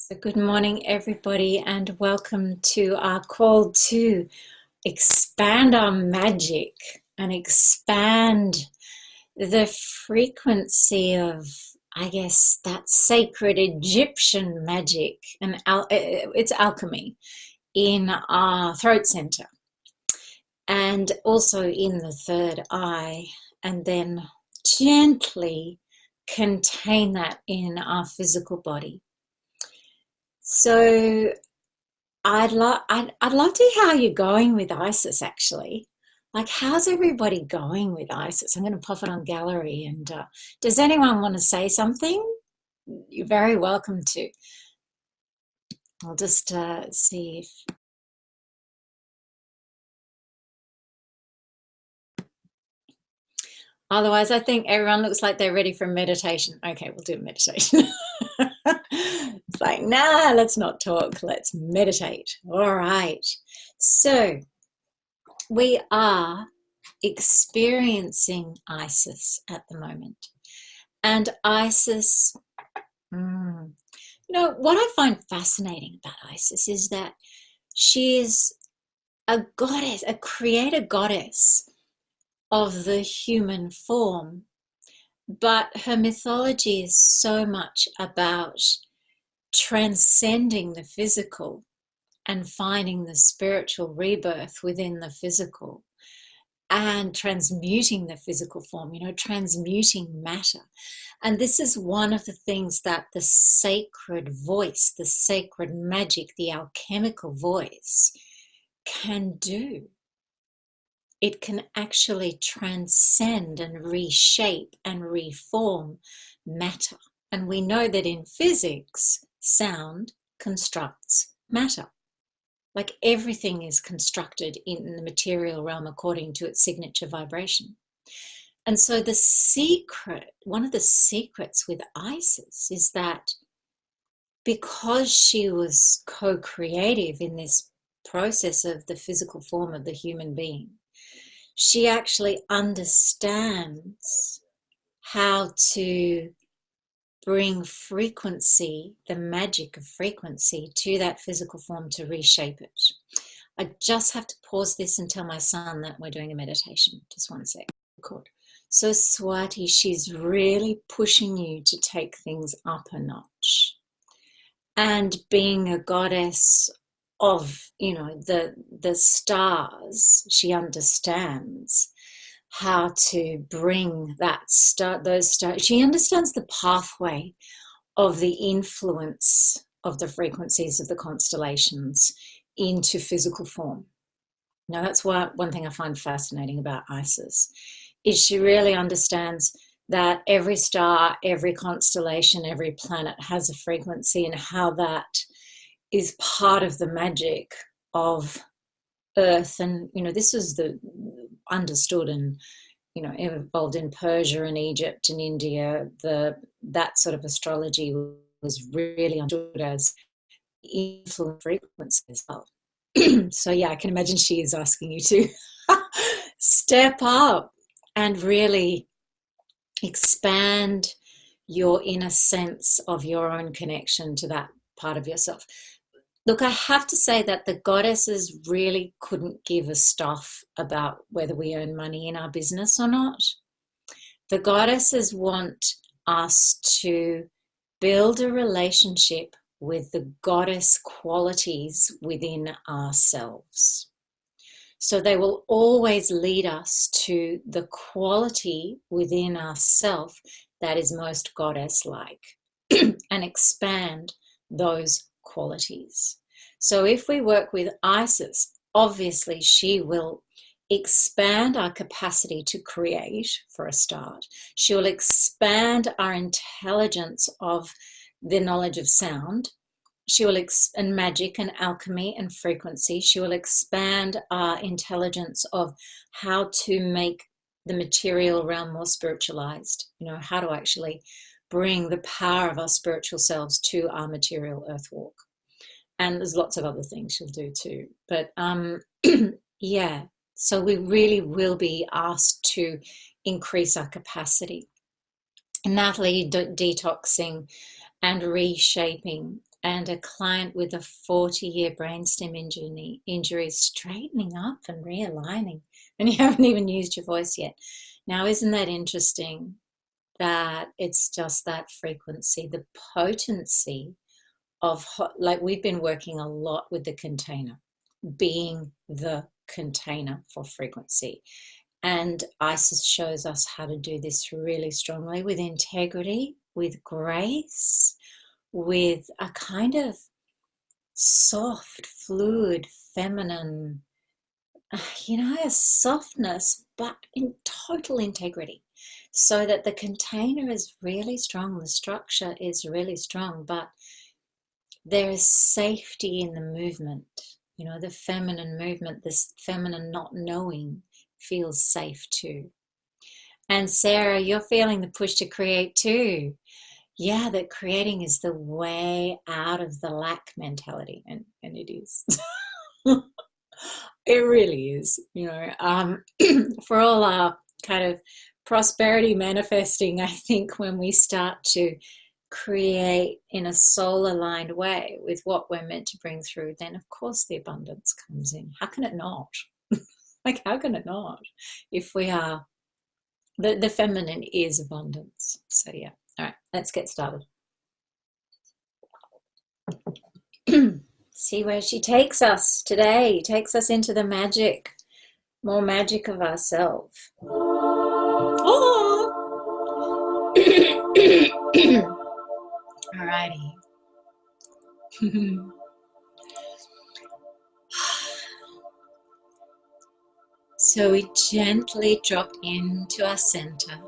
So good morning, everybody, and welcome to our call to expand our magic and expand the frequency of, I guess, that sacred Egyptian magic and it's alchemy in our throat center and also in the third eye, and then gently contain that in our physical body. So I'd love to hear how you're going with Isis, actually. Like, how's everybody going with Isis? I'm going to pop it on gallery. And does anyone want to say something? You're very welcome to. I'll just see if. Otherwise, I think everyone looks like they're ready for meditation. Okay, we'll do meditation. It's like, nah, let's not talk. Let's meditate. All right. So we are experiencing Isis at the moment. And Isis, what I find fascinating about Isis is that she is a goddess, a creator goddess of the human form. But her mythology is so much about transcending the physical and finding the spiritual rebirth within the physical and transmuting the physical form, transmuting matter. And this is one of the things that the sacred voice, the sacred magic, the alchemical voice can do. It can actually transcend and reshape and reform matter. And we know that in physics, sound constructs matter. Like, everything is constructed in the material realm according to its signature vibration. And so one of the secrets with Isis is that because she was co-creative in this process of the physical form of the human being, she actually understands how to bring frequency, the magic of frequency, to that physical form to reshape it. I just have to pause this and tell my son that we're doing a meditation. Just one sec. So Swati, she's really pushing you to take things up a notch. And being a goddess of, the stars, she understands how to bring those stars. She understands the pathway of the influence of the frequencies of the constellations into physical form. Now, that's one thing I find fascinating about Isis, is she really understands that every star, every constellation, every planet has a frequency, and how that is part of the magic of Earth. And, this was understood and, evolved in Persia and Egypt and India. That sort of astrology was really understood as influence frequency as well. So yeah, I can imagine she is asking you to step up and really expand your inner sense of your own connection to that part of yourself. Look, I have to say that the goddesses really couldn't give a stuff about whether we earn money in our business or not. The goddesses want us to build a relationship with the goddess qualities within ourselves. So they will always lead us to the quality within ourselves that is most goddess-like and expand those qualities. So if we work with Isis, obviously she will expand our capacity to create, for a start. She will expand our intelligence of the knowledge of sound. She will and magic and alchemy and frequency. She will expand our intelligence of how to make the material realm more spiritualized, how to actually bring the power of our spiritual selves to our material earth walk. And there's lots of other things she'll do too. But yeah, so we really will be asked to increase our capacity. Natalie, detoxing and reshaping and a client with a 40-year brainstem injury straightening up and realigning, and you haven't even used your voice yet. Now, isn't that interesting that it's just that frequency, the potency of, like, we've been working a lot with the container, being the container for frequency. And Isis shows us how to do this really strongly with integrity, with grace, with a kind of soft, fluid, feminine, a softness, but in total integrity, so that the container is really strong, the structure is really strong, but there is safety in the movement. The feminine movement, this feminine not knowing feels safe too. And Sarah, you're feeling the push to create too. Yeah, that creating is the way out of the lack mentality, and it is. It really is, for all our kind of prosperity manifesting, I think when we start to create in a soul-aligned way with what we're meant to bring through, then of course the abundance comes in. How can it not? Like, how can it not? If we are, the feminine is abundance. So yeah, all right, let's get started. See where she takes us today. Takes us into the magic, more magic of ourselves. Oh. Alrighty. So we gently drop into our center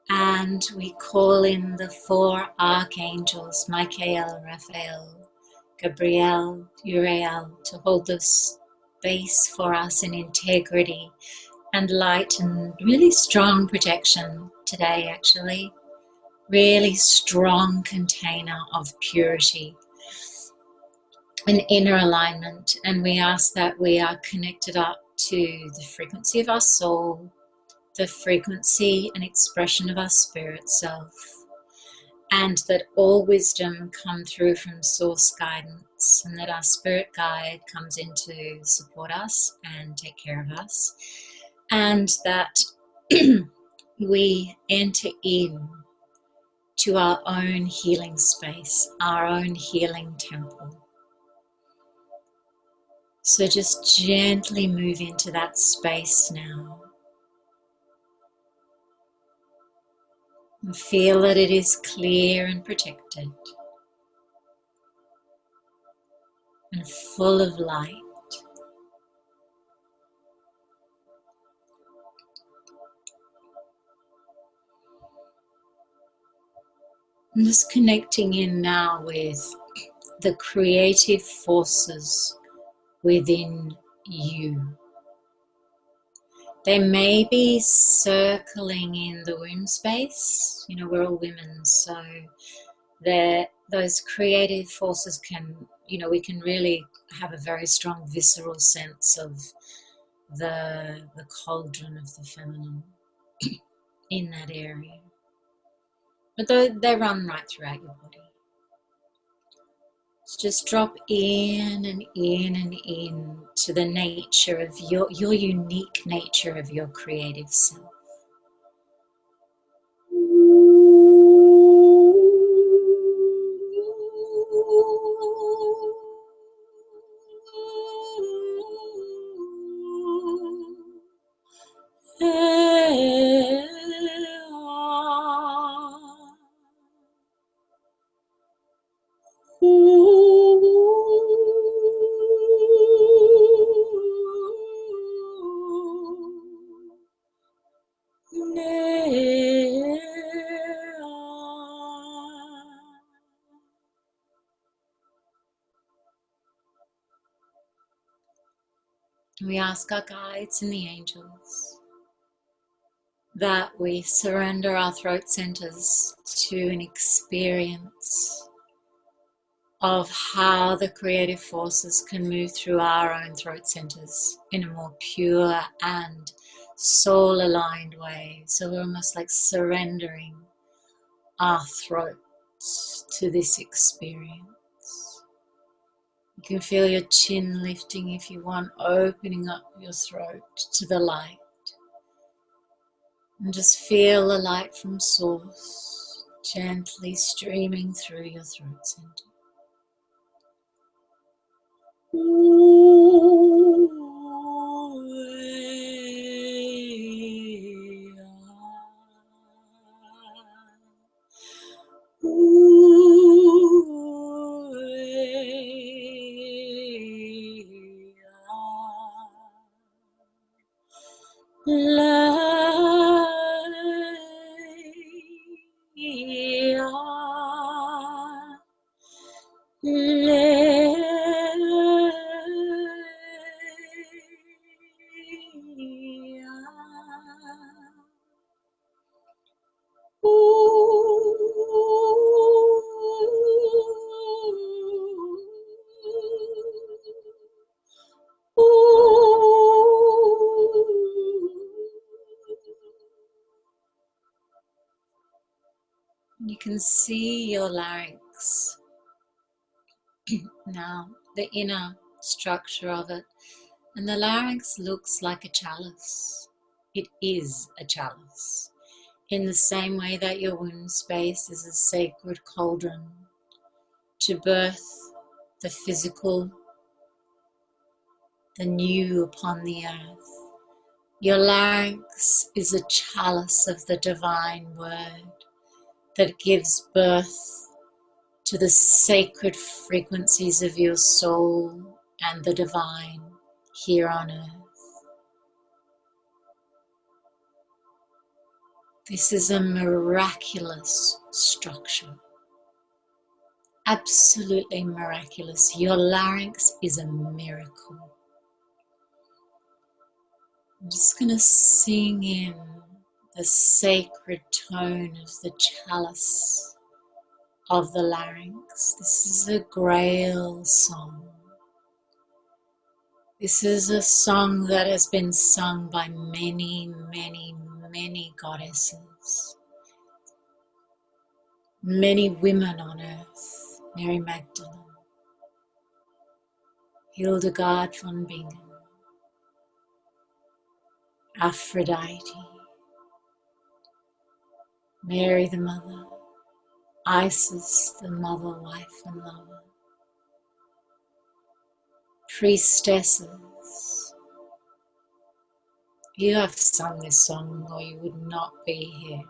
and we call in the 4 archangels, Michael, Raphael, Gabriel, Uriel, to hold the space for us in integrity and light and really strong protection today, actually. Really strong container of purity and inner alignment. And we ask that we are connected up to the frequency of our soul, the frequency and expression of our spirit self, and that all wisdom come through from source guidance, and that our spirit guide comes in to support us and take care of us, and that we enter in to our own healing space, our own healing temple. So just gently move into that space now. And feel that it is clear and protected and full of light. I'm just connecting in now with the creative forces within you. They may be circling in the womb space. We're all women, so those creative forces can, we can really have a very strong visceral sense of the cauldron of the feminine in that area. But they run right throughout your body. So just drop in and in and in to the nature of your unique nature of your creative self. We ask our guides and the angels that we surrender our throat centers to an experience of how the creative forces can move through our own throat centers in a more pure and soul-aligned way. So we're almost like surrendering our throats to this experience. You can feel your chin lifting if you want, opening up your throat to the light. And just feel the light from source gently streaming through your throat center. You can see your larynx now, the inner structure of it. And the larynx looks like a chalice. It is a chalice. In the same way that your womb space is a sacred cauldron to birth the physical, the new upon the earth. Your larynx is a chalice of the divine word that gives birth to the sacred frequencies of your soul and the divine here on earth. This is a miraculous structure. Absolutely miraculous. Your larynx is a miracle. I'm just going to sing in the sacred tone of the chalice of the larynx. This is a Grail song. This is a song that has been sung by many, many, many goddesses. Many women on earth. Mary Magdalene, Hildegard von Bingen, Aphrodite, Mary the Mother, Isis the Mother, Wife and Lover, priestesses. You have sung this song or you would not be here.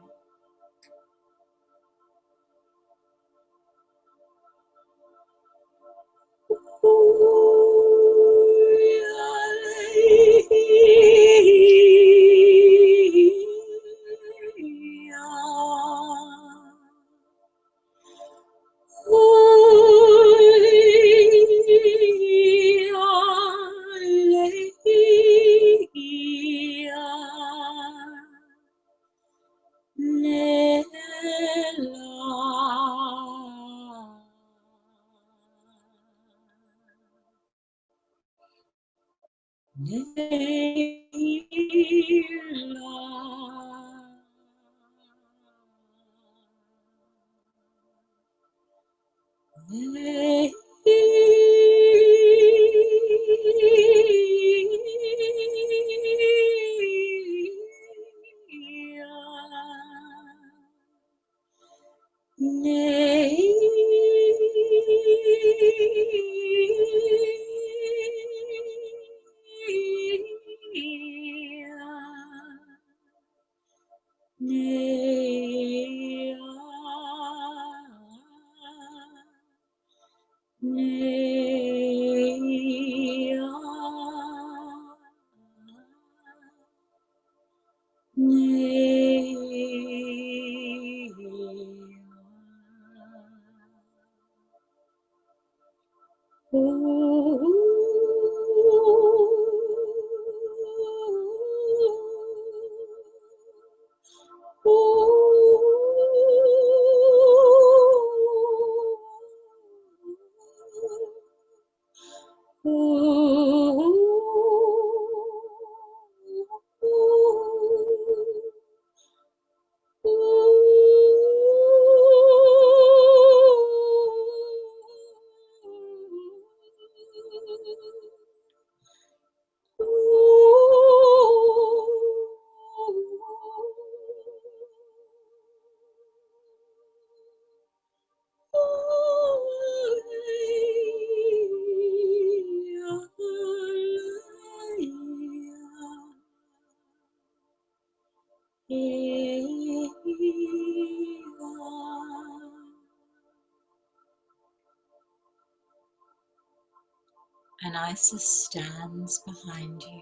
and Isis stands behind you.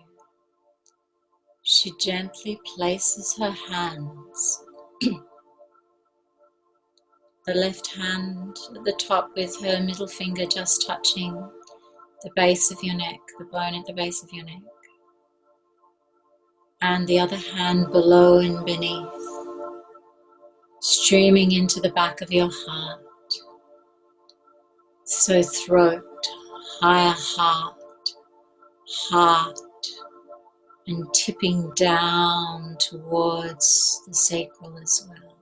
She gently places her hands, the left hand at the top with her middle finger just touching the base of your neck, the bone at the base of your neck, and the other hand below and beneath, streaming into the back of your heart. So throat, higher heart, and tipping down towards the sacral as well.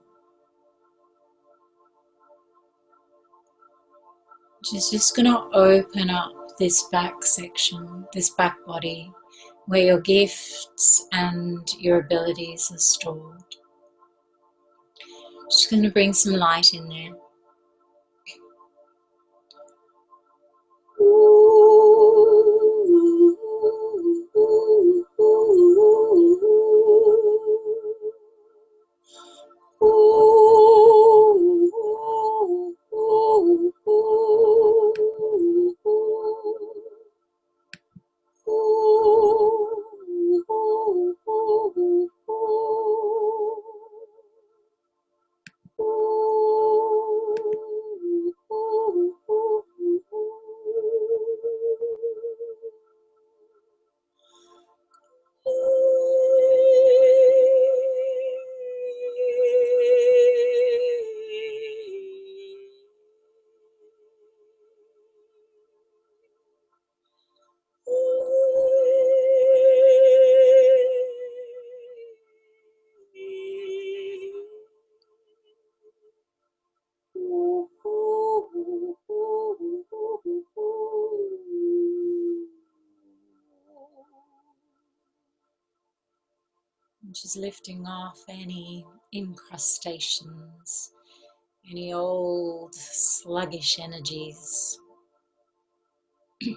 Which is just going to open up this back section, this back body, where your gifts and your abilities are stored. Just going to bring some light in there. Just lifting off any incrustations, any old sluggish energies. And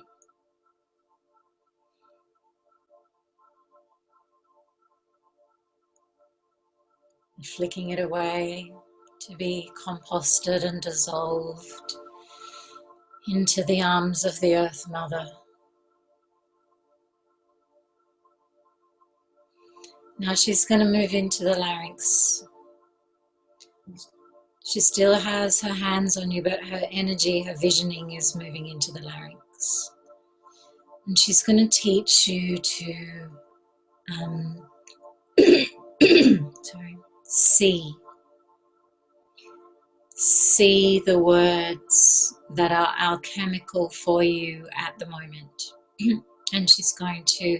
flicking it away to be composted and dissolved into the arms of the Earth Mother. Now she's going to move into the larynx. She still has her hands on you, but her energy, her visioning is moving into the larynx. And she's going to teach you to see the words that are alchemical for you at the moment. And she's going to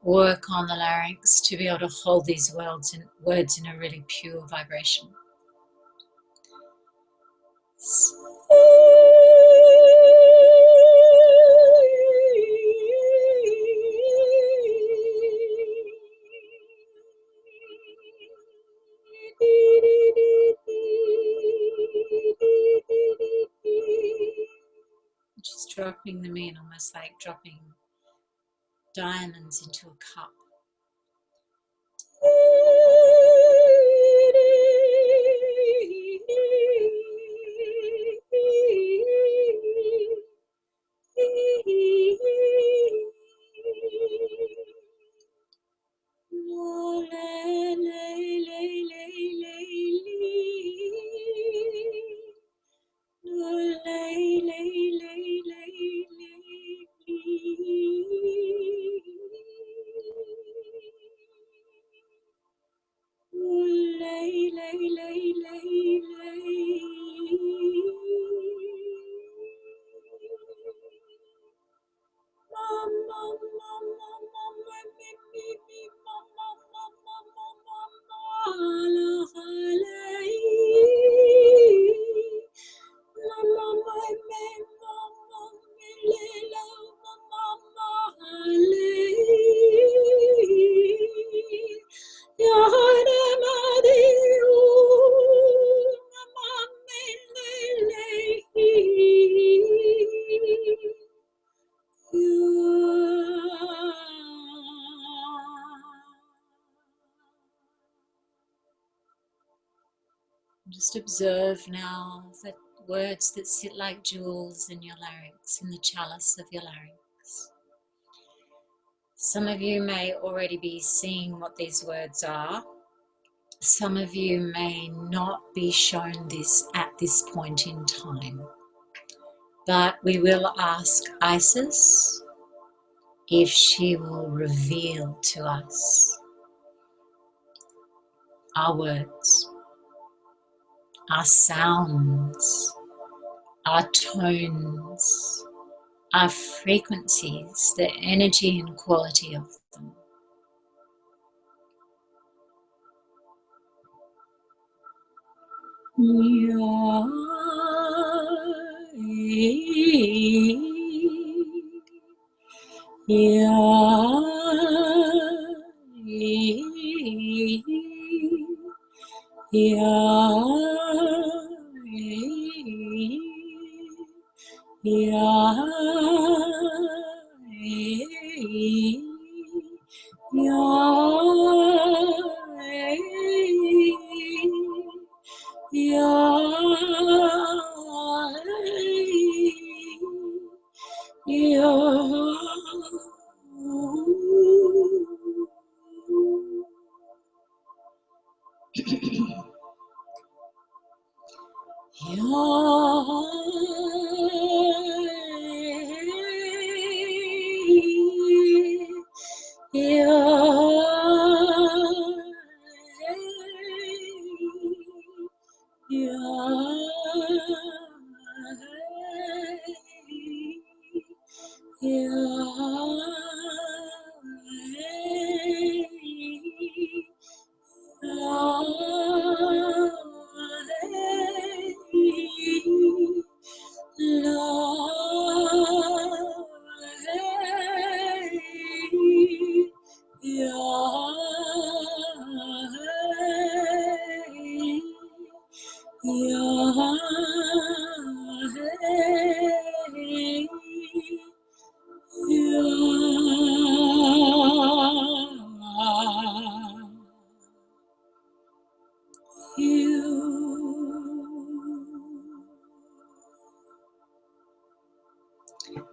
work on the larynx to be able to hold these words in a really pure vibration. Just dropping them in, almost like dropping diamonds into a cup. Just observe now the words that sit like jewels in your larynx, in the chalice of your larynx. Some of you may already be seeing what these words are. Some of you may not be shown this at this point in time. But we will ask Isis if she will reveal to us our words, our sounds, our tones, our frequencies, the energy and quality of them.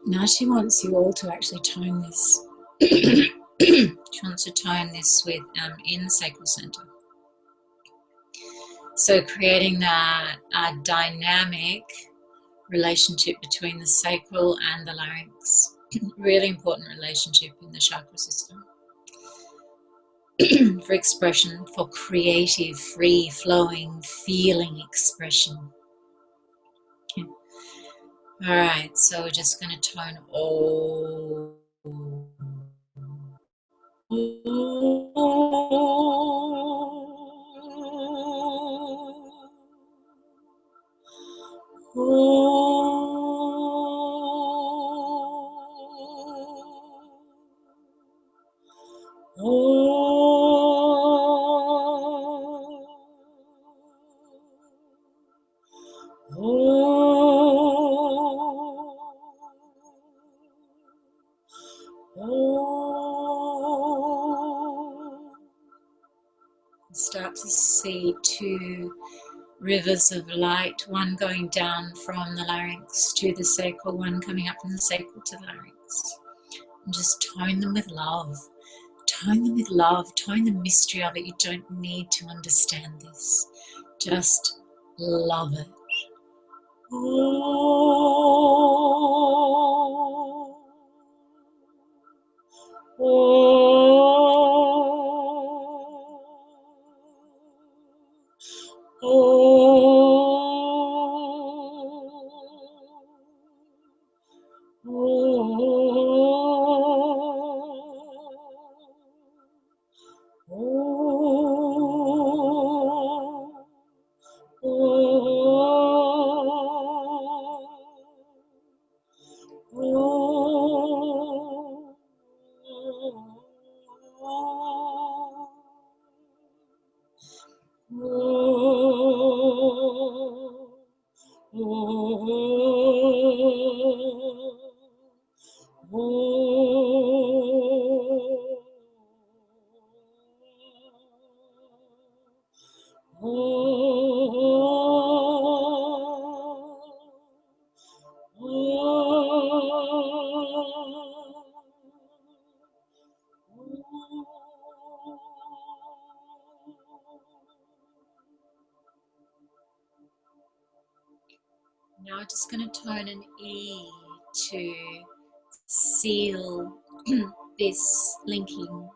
Now she wants you all to actually tone this. She wants to tone this with in the sacral center. So creating that dynamic relationship between the sacral and the larynx. Really important relationship in the chakra system. For expression, for creative, free-flowing, feeling expression. Okay. All right, so we're just going to tone all. Start to see two rivers of light, one going down from the larynx to the sacral, one coming up from the sacral to the larynx. And just tone them with love. Tone them with love. Tone the mystery of it. You don't need to understand this. Just love it. Now I'm just going to tone an E to seal this linking.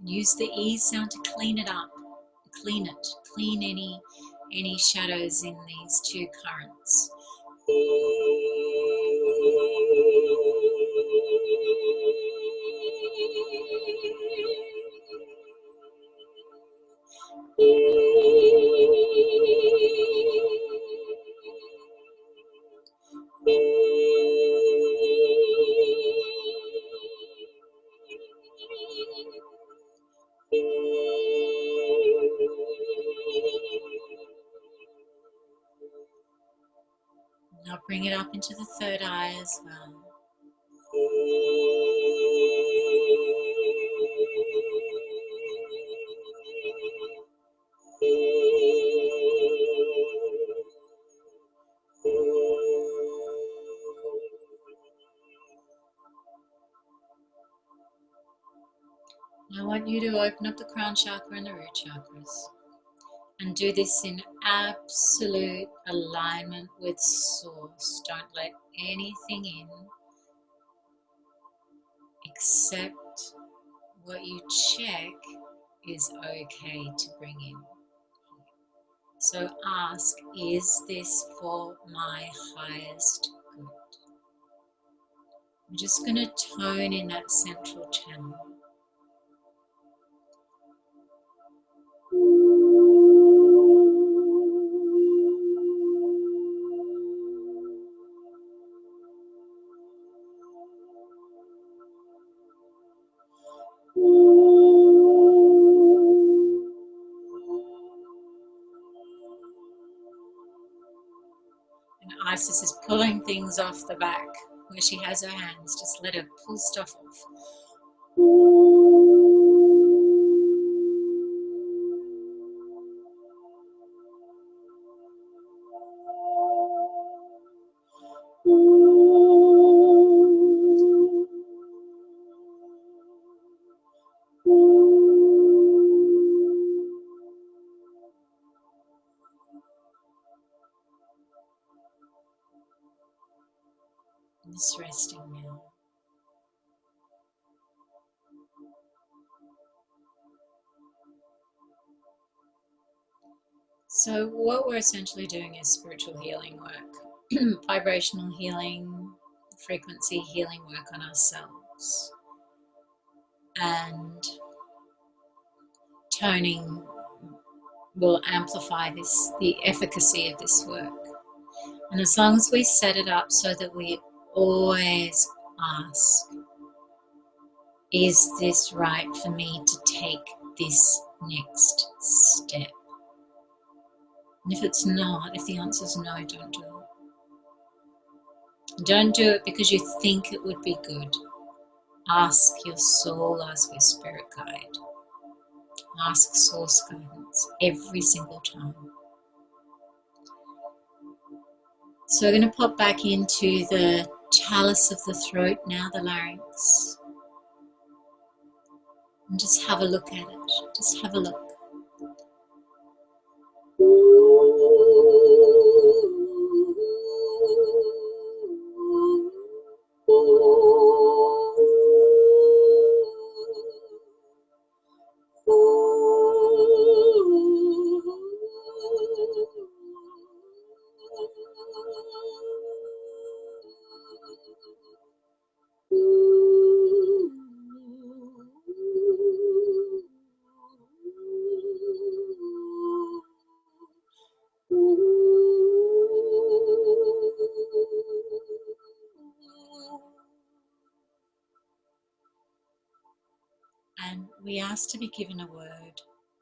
Use the E sound to clean it up, clean any shadows in these two currents. Now bring it up into the third eye as well. I want you to open up the crown chakra and the root chakras and do this in absolute alignment with Source. Don't let anything in except what you check is okay to bring in. So ask, is this for my highest good? I'm just going to tone in that central channel. And Isis is pulling things off the back where she has her hands. Just let her pull stuff off. Just resting now. So what we're essentially doing is spiritual healing work, vibrational healing, frequency healing work on ourselves. And toning will amplify the efficacy of this work. And as long as we set it up so that we always ask, is this right for me to take this next step? And if it's not, if the answer is no, don't do it. Don't do it because you think it would be good. Ask your soul, ask your spirit guide. Ask source guidance every single time. So we're going to pop back into the chalice of the throat now, the larynx. And just have a look at it. Just have a look. And we ask to be given a word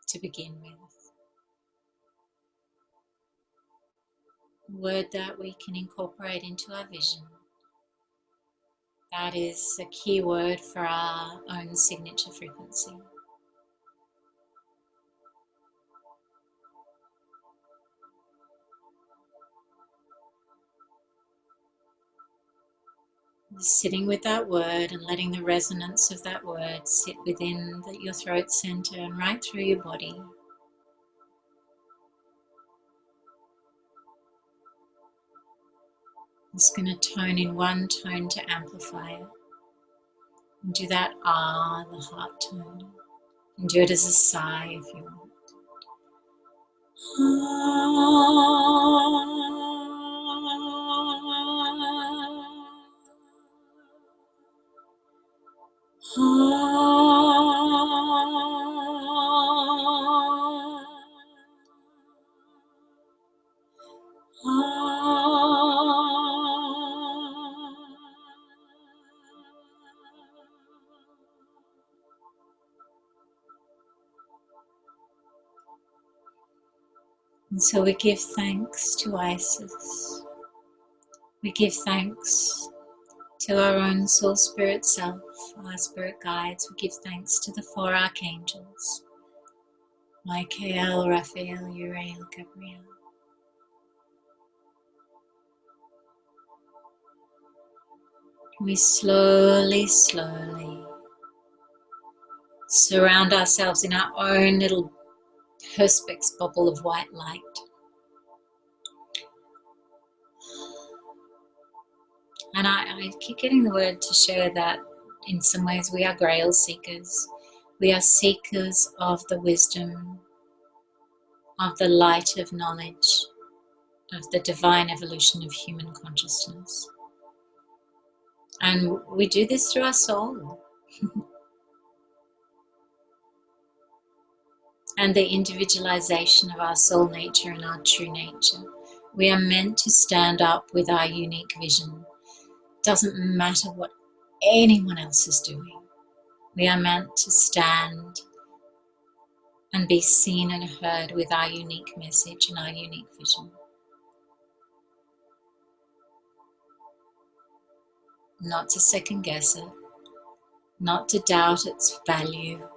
to begin with. A word that we can incorporate into our vision. That is a key word for our own signature frequency. Sitting with that word and letting the resonance of that word sit within your throat center and right through your body. I'm just going to tone in one tone to amplify it. And do that ah, the heart tone. And do it as a sigh if you want. And so we give thanks to Isis. We give thanks to our own soul spirit self, our spirit guides. We give thanks to the 4 archangels, Michael, Raphael, Uriel, Gabriel. We slowly, slowly surround ourselves in our own little perspex bubble of white light. And I keep getting the word to share that in some ways we are grail seekers. We are seekers of the wisdom, of the light of knowledge, of the divine evolution of human consciousness. And we do this through our soul. And the individualization of our soul nature and our true nature. We are meant to stand up with our unique vision. Doesn't matter what anyone else is doing. We are meant to stand and be seen and heard with our unique message and our unique vision. Not to second guess it, not to doubt its value.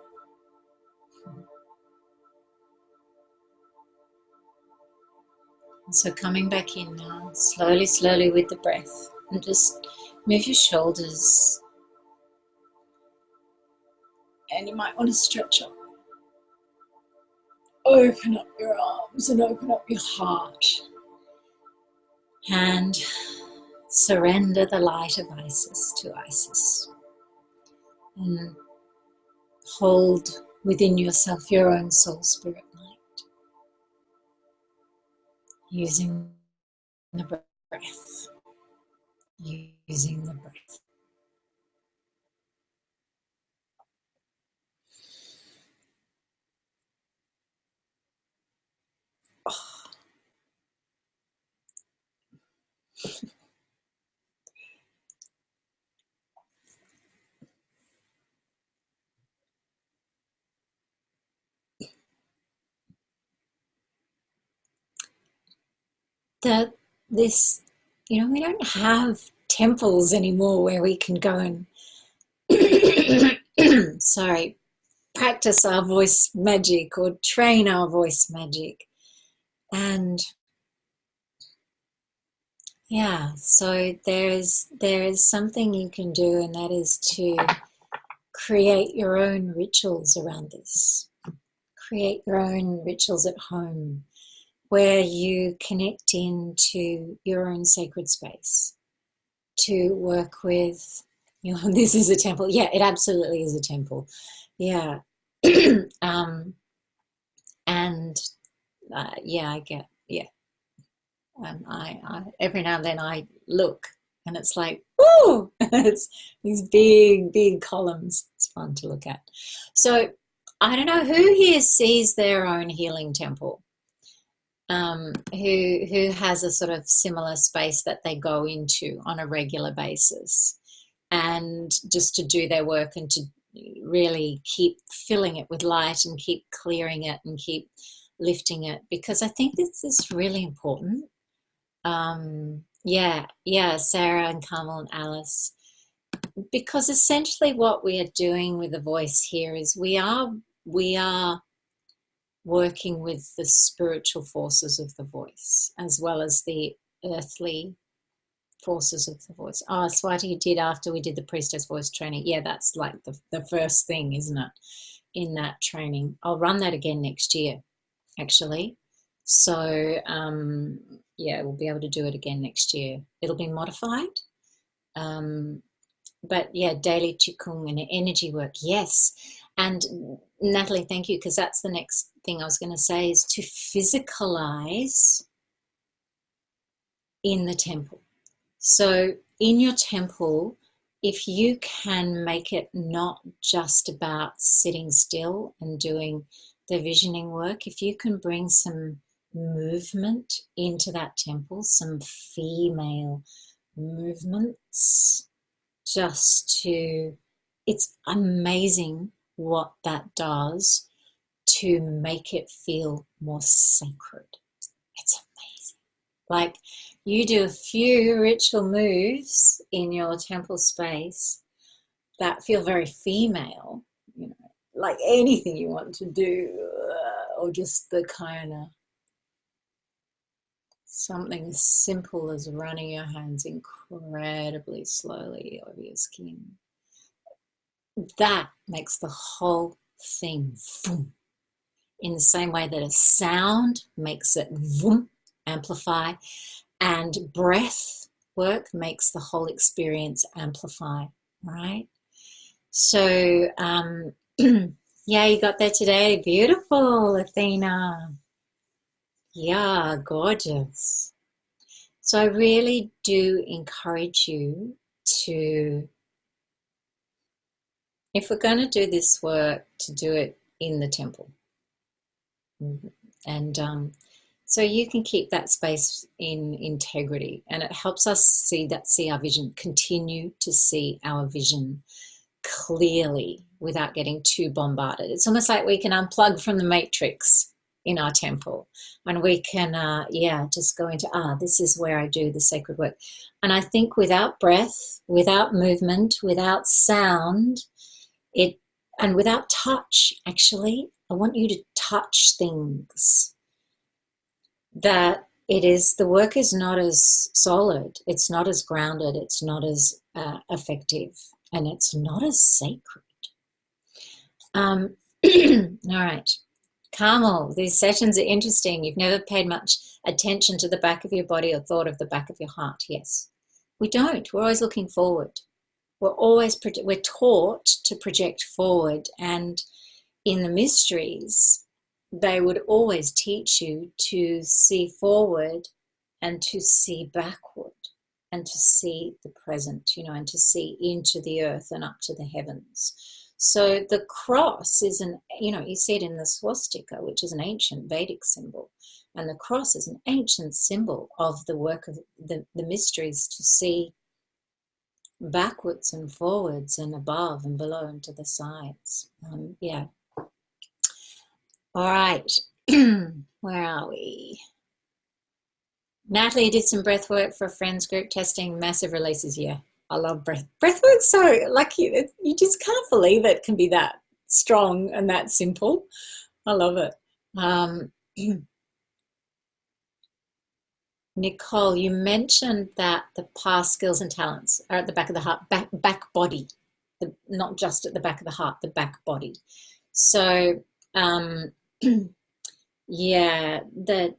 And so coming back in now, slowly, slowly with the breath, and just move your shoulders. And you might want to stretch up. Open up your arms and open up your heart. And surrender the light of Isis to Isis. And hold within yourself your own soul spirit light. Using the breath. Using the breath. We don't have temples anymore where we can go and practice our voice magic or train our voice magic. And yeah, so there is something you can do, and that is to create your own rituals around this. Create your own rituals at home where you connect into your own sacred space to work with, this is a temple. Yeah, it absolutely is a temple. Yeah. I every now and then I look and it's like, woo! It's these big columns. It's fun to look at. So I don't know who here sees their own healing temple. Who has a sort of similar space that they go into on a regular basis, and just to do their work and to really keep filling it with light and keep clearing it and keep lifting it, because I think this is really important. Sarah and Carmel and Alice, because essentially what we are doing with the voice here is we are working with the spiritual forces of the voice as well as the earthly forces of the voice. Oh, Swati did after we did the priestess voice training. Yeah, that's like the first thing, isn't it, in that training. I'll run that again next year, actually. So, yeah, we'll be able to do it again next year. It'll be modified. But yeah, daily qigong and energy work, yes. And Natalie, thank you, because that's the next thing I was going to say, is to physicalize in the temple. So in your temple, if you can make it not just about sitting still and doing the visioning work, if you can bring some movement into that temple, some female movements, just to, it's amazing what that does to make it feel more sacred. It's amazing. Like, you do a few ritual moves in your temple space that feel very female, you know, like anything you want to do, or just the kind of something as simple as running your hands incredibly slowly over your skin. That makes the whole thing boom. In the same way that a sound makes it boom, amplify, and breath work makes the whole experience amplify, right? So, yeah, you got that today. Beautiful, Athena. Yeah, gorgeous. So I really do encourage you to, if we're going to do this work, to do it in the temple. And so you can keep that space in integrity, and it helps us see our vision, continue to see our vision clearly without getting too bombarded. It's almost like we can unplug from the matrix in our temple, and we can just go into, this is where I do the sacred work. And I think without breath, without movement, without sound, and without touch, actually, I want you to touch things, that the work is not as solid, it's not as grounded, it's not as effective, and it's not as sacred. All right. Carmel, these sessions are interesting. You've never paid much attention to the back of your body or thought of the back of your heart. Yes, we don't. We're always looking forward. We're taught to project forward, and in the mysteries, they would always teach you to see forward and to see backward and to see the present, and to see into the earth and up to the heavens. So the cross is you see it in the swastika, which is an ancient Vedic symbol. And the cross is an ancient symbol of the work of the mysteries, to see backwards and forwards and above and below and to the sides. Yeah. All right. Where are we? Natalie did some breath work for a friends group, testing massive releases. Yeah, I love breath work. So lucky, you just can't believe it can be that strong and that simple. I love it. Nicole, you mentioned that the past skills and talents are at the back of the heart, back body, not just at the back of the heart, the back body. So, yeah, that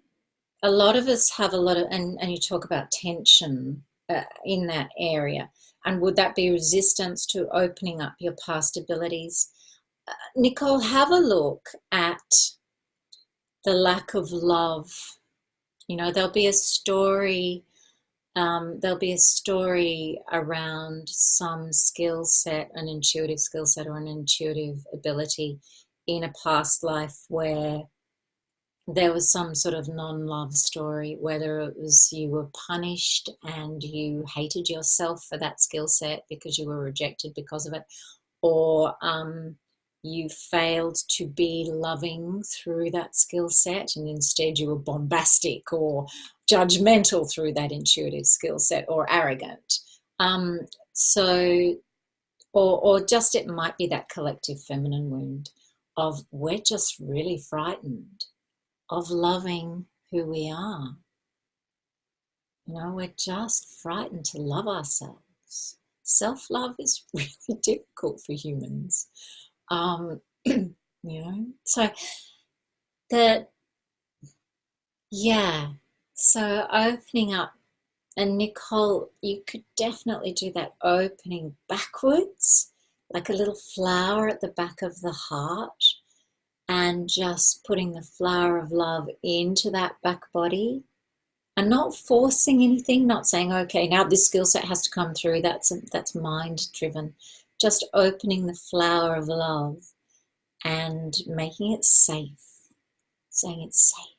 a lot of us have a lot of, and you talk about tension in that area. And would that be resistance to opening up your past abilities? Nicole, have a look at the lack of love. There'll be a story. There'll be a story around some skill set, an intuitive skill set or an intuitive ability in a past life where there was some sort of non-love story, whether it was you were punished and you hated yourself for that skill set because you were rejected because of it, or you failed to be loving through that skill set and instead you were bombastic or judgmental through that intuitive skill set, or arrogant. Or just it might be that collective feminine wound of we're just really frightened of loving who we are. You know, we're just frightened to love ourselves. Self-love is really difficult for humans. You know, so that, yeah, so opening up, and Nicole, you could definitely do that, opening backwards, like a little flower at the back of the heart, and just putting the flower of love into that back body, and not forcing anything, not saying, okay, now this skill set has to come through. That's mind driven. Just opening the flower of love and making it safe, saying it's safe.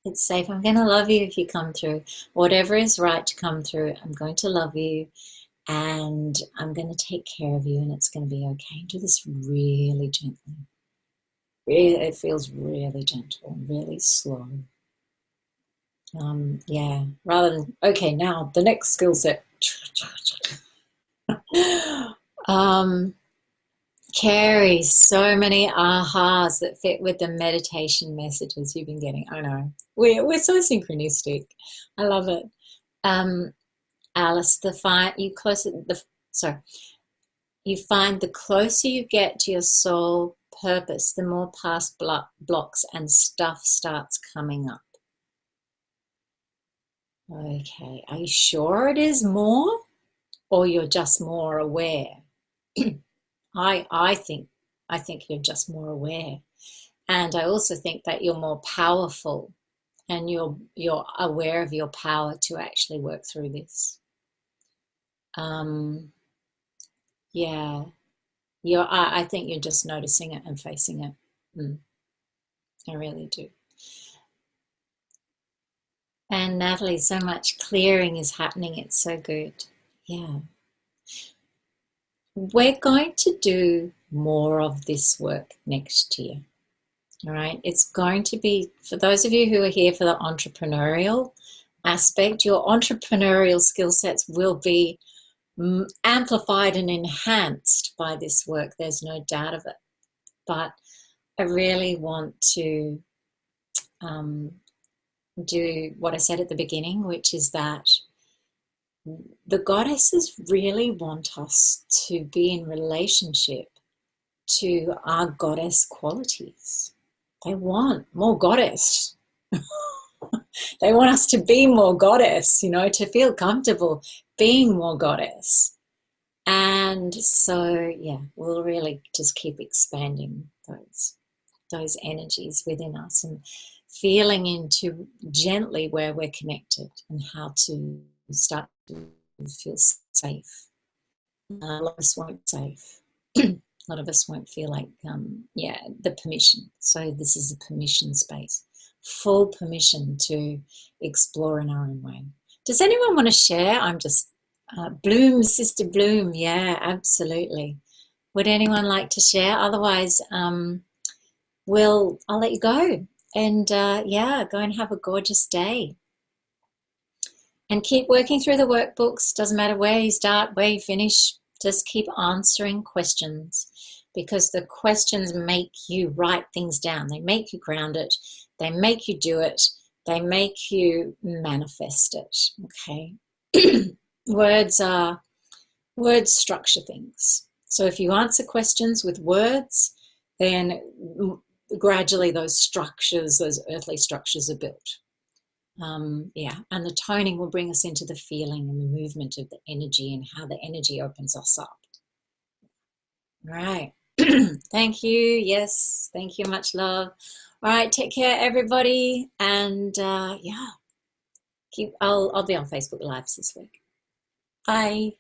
It's safe. I'm going to love you if you come through. Whatever is right to come through, I'm going to love you and I'm going to take care of you and it's going to be okay. Do this really gently. It feels really gentle, really slow. Yeah, rather than, okay, now the next skill set. Carrie, so many ahas that fit with the meditation messages you've been getting. I know. We're so synchronistic. I love it. Alice, you find the closer you get to your soul purpose, the more past blocks and stuff starts coming up. Okay, are you sure it is more, or you're just more aware? I think you're just more aware, and I also think that you're more powerful, and you're aware of your power to actually work through this. Yeah, I think you're just noticing it and facing it. I really do. And Natalie, so much clearing is happening. It's so good. Yeah. We're going to do more of this work next year. All right. It's going to be, for those of you who are here for the entrepreneurial aspect, your entrepreneurial skill sets will be amplified and enhanced by this work. There's no doubt of it. But I really want to do what I said at the beginning, which is that the goddesses really want us to be in relationship to our goddess qualities. They want more goddess. They want us to be more goddess, you know, to feel comfortable being more goddess. And so, yeah, we'll really just keep expanding those energies within us and feeling into gently where we're connected and how to start to feel safe. A lot of us won't safe. A lot of us won't feel like, the permission. So this is a permission space, full permission to explore in our own way. Does anyone want to share? I'm just, Bloom, Sister Bloom. Yeah, absolutely. Would anyone like to share? Otherwise, I'll let you go. And go and have a gorgeous day. And keep working through the workbooks. Doesn't matter where you start, where you finish. Just keep answering questions, because the questions make you write things down. They make you ground it. They make you do it. They make you manifest it. Okay. Words structure things. So if you answer questions with words, then gradually those structures, those earthly structures, are built. And the toning will bring us into the feeling and the movement of the energy and how the energy opens us up. All right. Thank you. Yes. Thank you. Much love. All right. Take care, everybody. And I'll be on Facebook Lives this week. Bye.